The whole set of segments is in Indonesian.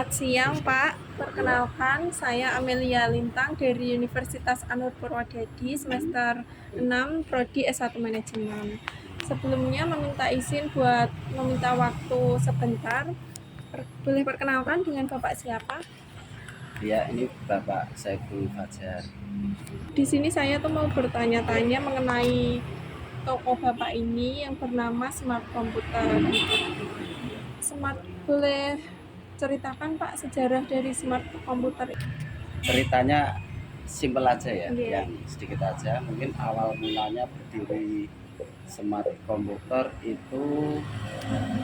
Selamat siang, Pak. Perkenalkan, saya Amelia Lintang dari Universitas Anur Purwodadi, semester 6, Prodi S1 Manajemen. Sebelumnya meminta izin buat meminta waktu sebentar. Boleh perkenalkan dengan Bapak siapa? Ya, ini Bapak Saiful Fajar. Di sini saya tuh mau bertanya-tanya mengenai toko Bapak ini yang bernama Smart Computer. Boleh ceritakan Pak sejarah dari Smart Computer? Ceritanya simpel aja ya, Iya. yang sedikit aja. Mungkin awal mulanya berdiri Smart Computer itu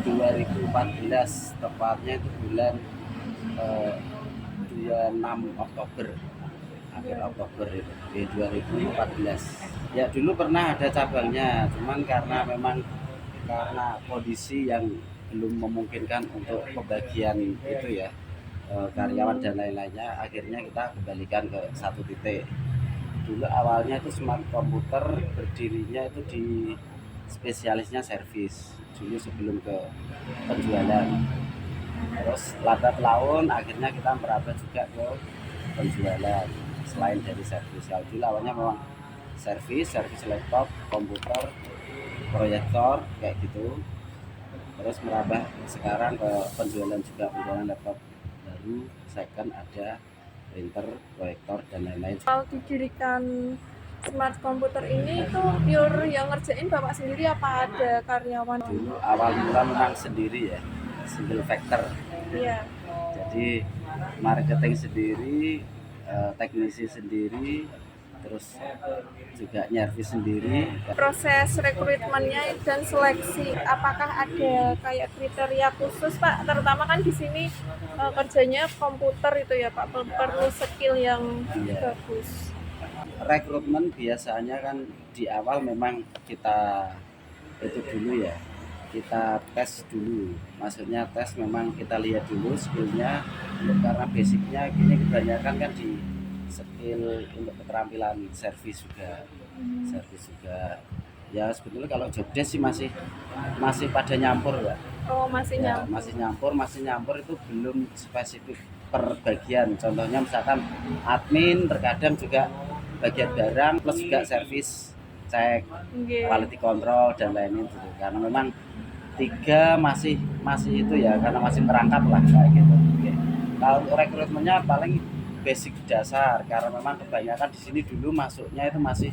2014, tepatnya itu bulan 26 Oktober, akhir Oktober itu di 2014. Ya dulu pernah ada cabangnya, cuman karena kondisi yang belum memungkinkan untuk pembagian itu ya, karyawan dan lain-lainnya, akhirnya kita kembalikan ke satu titik. Dulu awalnya itu Smart Computer berdirinya itu di spesialisnya servis dulu sebelum ke penjualan. Terus lambat laun akhirnya kita merambah juga ke penjualan selain dari servis. Kalau dulu awalnya memang servis laptop, komputer, proyektor kayak gitu. Terus merambah sekarang ke penjualan laptop baru, second, ada printer, proyektor dan lain-lain. Kalau didirikan Smart Computer ini itu pure yang ngerjain Bapak sendiri apa ada karyawan? Dulu awal kita memang sendiri ya, single factor. Iya. Jadi marketing sendiri, teknisi sendiri, terus juga nyervis sendiri. Proses rekrutmennya dan seleksi, apakah ada kayak kriteria khusus Pak? Terutama kan di sini kerjanya komputer itu ya Pak, perlu skill yang Iya. bagus. Rekrutmen biasanya kan di awal memang kita itu dulu ya, kita tes dulu, maksudnya tes memang kita lihat dulu skillnya, karena basicnya gini kebanyakan kan di skill untuk keterampilan servis juga ya. Sebetulnya kalau job desk sih masih pada nyampur ya. Oh, masih Ya, nyambung. masih nyampur itu belum spesifik per bagian. Contohnya misalkan admin terkadang juga bagian barang plus juga servis, cek Nggih. quality control dan lain-lain gitu. Karena memang tiga masih itu ya, karena masih merangkap lah kayak gitu. Oke. Kalau untuk rekrutmennya paling basic dasar, karena memang kebanyakan di sini dulu masuknya itu masih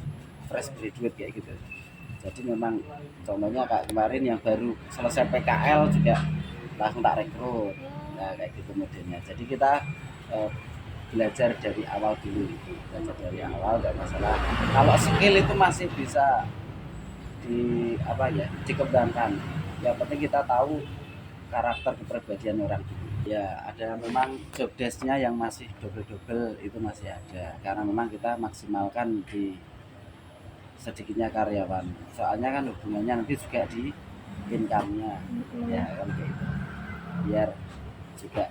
fresh graduate kayak gitu. Jadi memang contohnya kayak kemarin yang baru selesai PKL juga langsung tak rekrut, nah kayak gitu modelnya. Jadi kita eh, belajar dari awal dulu, nggak masalah. Kalau skill itu masih bisa dikembangkan. Yang penting kita tahu karakter kepribadian orang dulu. Ya ada memang job desk-nya yang masih double itu masih ada, karena memang kita maksimalkan di sedikitnya karyawan, soalnya kan hubungannya nanti juga di income-nya ya kan kayak gitu, biar juga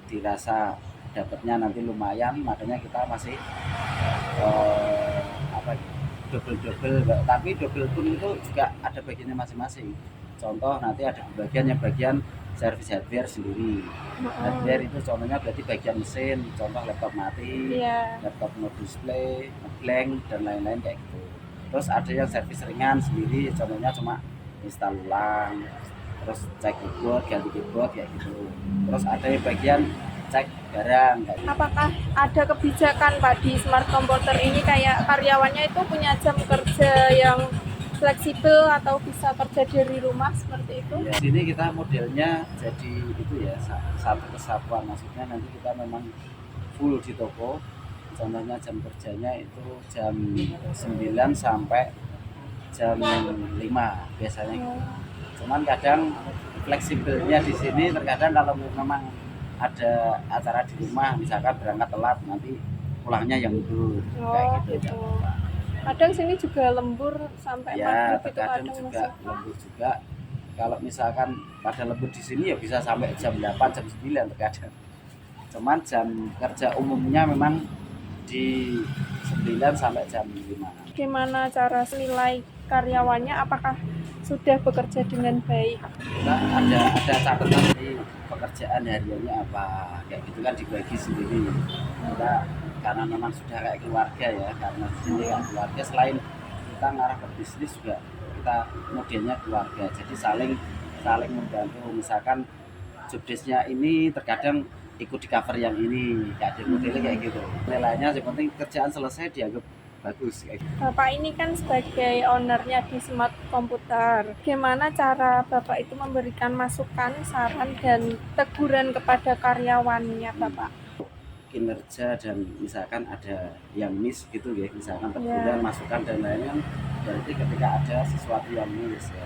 dirasa dapatnya nanti lumayan, makanya kita masih eh, apa double, tapi double pun itu juga ada bagiannya masing-masing. Contoh nanti ada bagian servis hardware sendiri. Hardware itu contohnya berarti bagian mesin, contoh laptop mati, Iya. laptop no display, blank dan lain-lain kayak gitu. Terus ada yang servis ringan sendiri, contohnya cuma install ulang, terus cek keyboard, ganti keyboard kayak gitu. Terus ada yang bagian cek barang kayak gitu. Apakah ada kebijakan Pak di Smart Computer ini kayak karyawannya itu punya jam kerja yang fleksibel atau bisa kerja dari rumah seperti itu? Ya, sini kita modelnya jadi itu ya, satu kesatuan, maksudnya nanti kita memang full di toko. Contohnya jam kerjanya itu jam 9 sampai jam 5 biasanya gitu. Cuman kadang fleksibelnya di sini, terkadang kalau memang ada acara di rumah, misalkan berangkat telat, nanti pulangnya yang lembur kayak Oh, gitu. gitu. Kadang sini juga lembur sampai Ya maghrib itu terkadang kadang juga masih. lembur juga. Kalau misalkan pada lembur di sini ya bisa sampai jam 8, jam 9 terkadang. Cuman jam kerja umumnya memang di 9 sampai jam 5. Gimana cara nilai karyawannya? Apakah sudah bekerja dengan baik? Kita ada catatan di pekerjaan hariannya apa, kayak gitu kan dibagi sendiri. Kita karena memang sudah kayak keluarga ya, karena di sini kan keluarga, selain kita ngarah ke bisnis juga kita modelnya keluarga, jadi saling saling membantu. Misalkan jobdesknya ini terkadang ikut di cover yang ini, kayak ada modelnya kayak gitu. Nilainya yang penting kerjaan selesai dianggap bagus kayak gitu. Bapak ini kan sebagai ownernya di Smart Komputer. Bagaimana cara Bapak itu memberikan masukan, saran, dan teguran kepada karyawannya Bapak? Kinerja dan misalkan ada yang miss gitu ya, misalkan teguran, Ya. masukan dan lainnya, berarti ketika ada sesuatu yang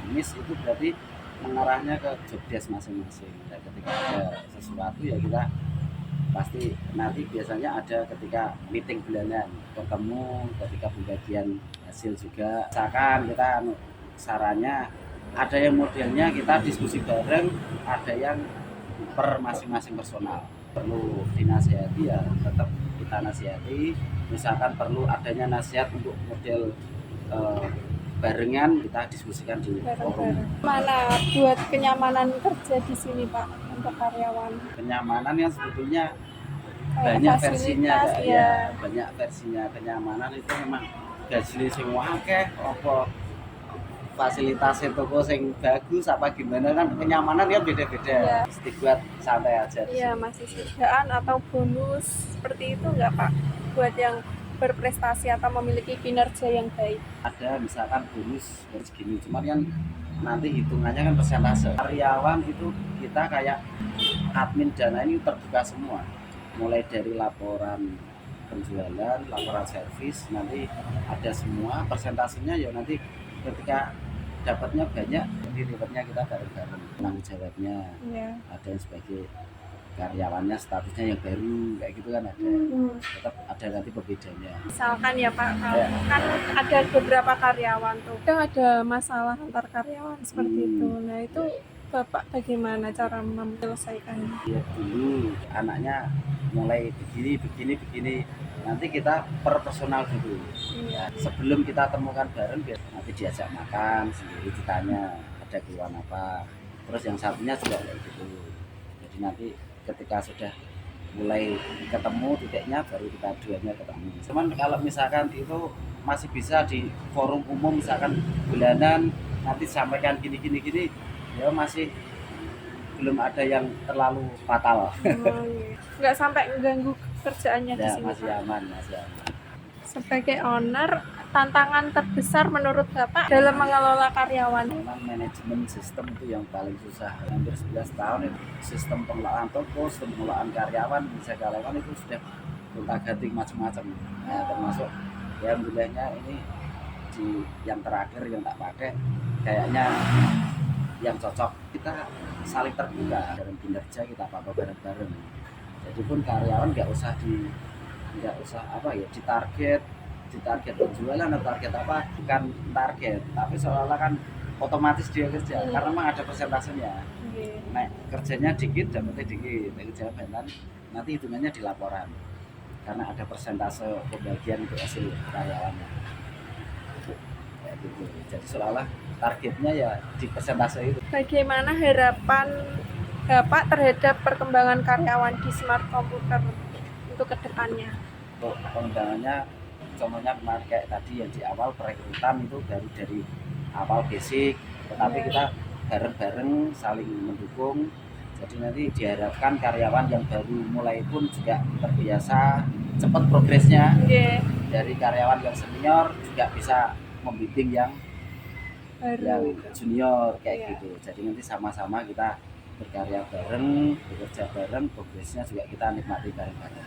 miss itu berarti mengarahnya ke job desk masing-masing. Dan ketika ada sesuatu ya kita pasti nanti biasanya ada ketika meeting bulanan ketemu, ketika pembagian hasil juga. Misalkan kita sarannya ada yang modelnya kita diskusi bareng, ada yang per masing-masing personal perlu dinasihati ya tetap kita nasihati. Misalkan perlu adanya nasihat untuk model barengan, kita diskusikan di forum. Mana buat kenyamanan kerja di sini Pak untuk karyawan? Kenyamanan yang sebetulnya Kayak banyak versinya fasilitas, Kak, ya banyak versinya. Kenyamanan itu memang gaji sing akeh apa fasilitasnya toko sing bagus apa gimana, kan kenyamanan kan beda-beda. Iya. Mesti buat santai aja di Iya, sini. masih sidaan atau bonus seperti itu enggak Pak? Buat yang berprestasi atau memiliki kinerja yang baik. Ada misalkan bonus segini, cuman kan nanti hitungannya kan persentase. Karyawan itu kita kayak admin dana ini terbuka semua, mulai dari laporan penjualan, laporan servis, nanti ada semua persentasenya. Ya nanti ketika dapatnya banyak, jadi ribetnya kita bareng-bareng. Tanggung jawabnya Iya. ada yang sebagai karyawannya statusnya yang baru kayak gitu kan ada. Tetap ada nanti perbedaannya. Misalkan ya Pak, Ya. kan ada beberapa karyawan tuh, kadang ada masalah antar karyawan seperti itu. Nah itu Bapak bagaimana cara menyelesaikannya? Ya dulu anaknya mulai begini, nanti kita per personal dulu. Iya. Sebelum kita temukan bareng, biar nanti diajak makan sendiri, ditanya ada keluhan apa, terus yang satunya juga kayak gitu. Jadi nanti ketika sudah mulai ketemu titiknya, baru kita duanya ketemu. Cuman kalau misalkan itu masih bisa di forum umum, misalkan bulanan nanti sampaikan gini, ya masih belum ada yang terlalu fatal. Oh, iya. Nggak sampai mengganggu kerjaannya di Ya sini masih Pak. aman, masih aman. Sebagai owner, tantangan terbesar menurut Bapak dalam mengelola karyawan? Memang manajemen sistem itu yang paling susah. Hampir 11 tahun itu sistem pengelolaan toko, sistem pengelolaan karyawan, bisa karyawan itu sudah gonta-ganti macam-macam. Nah, termasuk ya alhamdulillahnya ini di yang terakhir yang tak pakai kayaknya yang cocok. Kita saling terbuka dalam kinerja, kita apa bareng-bareng. Jadi pun karyawan nggak usah apa ya ditarget penjualan atau target apa, bukan target, tapi seolah-olah kan otomatis dia kerja karena memang ada persentasenya. Iya. Nah, kerjanya dikit dapatnya dikit, jabatan nanti hitungannya di laporan karena ada persentase pembagian untuk hasil karyawannya kayak gitu. Jadi seolah-olah targetnya ya di persentase itu. Bagaimana harapan Bapak terhadap perkembangan karyawan di Smart Komputer untuk kedepannya? Untuk pengembangannya contohnya kemarin kayak tadi yang di awal perekrutan itu baru dari awal basic, tetapi Iya. kita bareng-bareng saling mendukung. Jadi nanti diharapkan karyawan yang baru mulai pun juga terbiasa cepat progresnya. Iya, Dari karyawan yang senior juga bisa membimbing yang baru. junior kayak Iya. gitu. Jadi nanti sama-sama kita berkarya bareng, bekerja bareng, progresnya juga kita nikmati bareng-bareng.